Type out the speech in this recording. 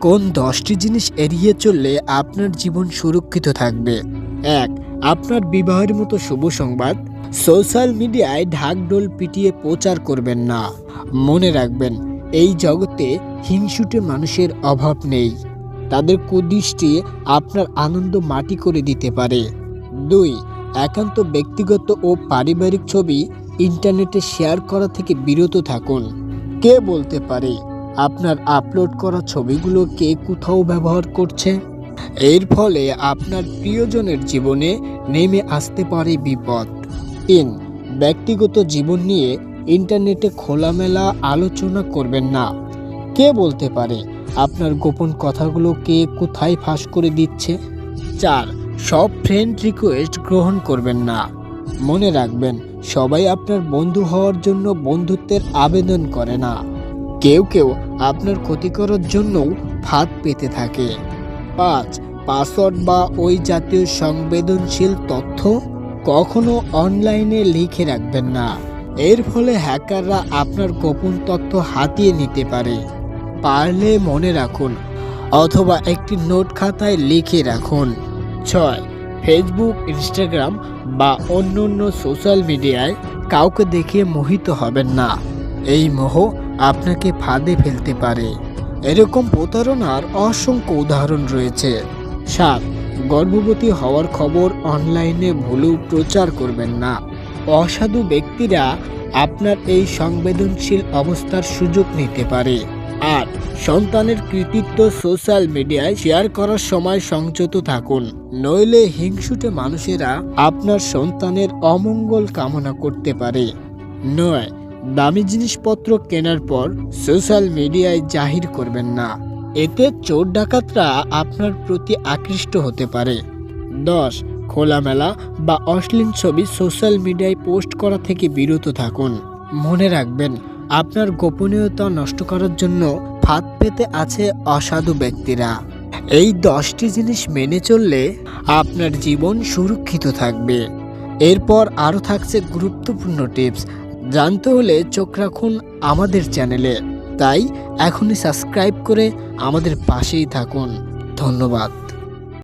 কোন 10টি জিনিস এড়িয়ে চললে আপনার জীবন সুরক্ষিত থাকবে? 1. আপনার বিবাহের মতো শুভ সংবাদ সোশ্যাল মিডিয়ায় ঢাকঢোল পিটিয়ে প্রচার করবেন না। মনে রাখবেন, এই জগতে হিংসুটে মানুষের অভাব নেই। তাদের কুদৃষ্টি আপনার আনন্দ মাটি করে দিতে পারে। 2. একান্ত ব্যক্তিগত ও পারিবারিক ছবি ইন্টারনেটে শেয়ার করা থেকে বিরত থাকুন। কে বলতে পারে আপনার আপলোড করা ছবিগুলো কে কোথাও ব্যবহার করছে? এর ফলে আপনার প্রিয়জনের জীবনে নেমে আসতে পারে বিপদ। 3. ব্যক্তিগত জীবন নিয়ে ইন্টারনেটে খোলামেলা আলোচনা করবেন না। কে বলতে পারে আপনার গোপন কথাগুলো কে কোথায় ফাঁস করে দিচ্ছে? 4. সব ফ্রেন্ড রিকোয়েস্ট গ্রহণ করবেন না। মনে রাখবেন, সবাই আপনার বন্ধু হওয়ার জন্য বন্ধুত্বের আবেদন করে না। কেউ কেউ আপনার ক্ষতি করার জন্যও ফাঁদ পেতে থাকে। 5. পাসওয়ার্ড বা ওই জাতীয় সংবেদনশীল তথ্য কখনো অনলাইনে লিখে রাখবেন না। এর ফলে হ্যাকাররা আপনার গোপন তথ্য হাতিয়ে নিতে পারে। পারলে মনে রাখুন অথবা একটি নোট খাতায় লিখে রাখুন। 6. ফেসবুক, ইনস্টাগ্রাম বা অন্য সোশ্যাল মিডিয়ায় কাউকে দেখে মোহিত হবেন না। এই মোহ আপনাকে ফাঁদে ফেলতে পারে। এরকম প্রতারণার অসংখ্য উদাহরণ রয়েছে। 7. গর্ভবতী হওয়ার খবর অনলাইনে ভুলেও প্রচার করবেন না। অসাধু ব্যক্তিরা আপনার এই সংবেদনশীল অবস্থার সুযোগ নিতে পারে। 8. সন্তানের কৃতিত্ব সোশ্যাল মিডিয়ায় শেয়ার করার সময় সংযত থাকুন, নইলে হিংসুটে মানুষেরা আপনার সন্তানের অমঙ্গল কামনা করতে পারে। 9. দামি জিনিসপত্র কেনার পর সোশ্যাল মিডিয়ায় জাহির করবেন না। এতে চোর ডাকাতরা আপনার প্রতি আকৃষ্ট হতে পারে। 10. খোলামেলা বা অশ্লীল ছবি সোশ্যাল মিডিয়ায় পোস্ট করা থেকে বিরত থাকুন। মনে রাখবেন, আপনার গোপনীয়তা নষ্ট করার জন্য ফাঁদ পেতে আছে অসাধু ব্যক্তিরা। এই 10টি জিনিস মেনে চললে আপনার জীবন সুরক্ষিত থাকবে। এরপর আরও থাকছে গুরুত্বপূর্ণ টিপস। জানতে হলে চোখ রাখুন আমাদের চ্যানেলে। তাই এখনই সাবস্ক্রাইব করে আমাদের পাশেই থাকুন। ধন্যবাদ।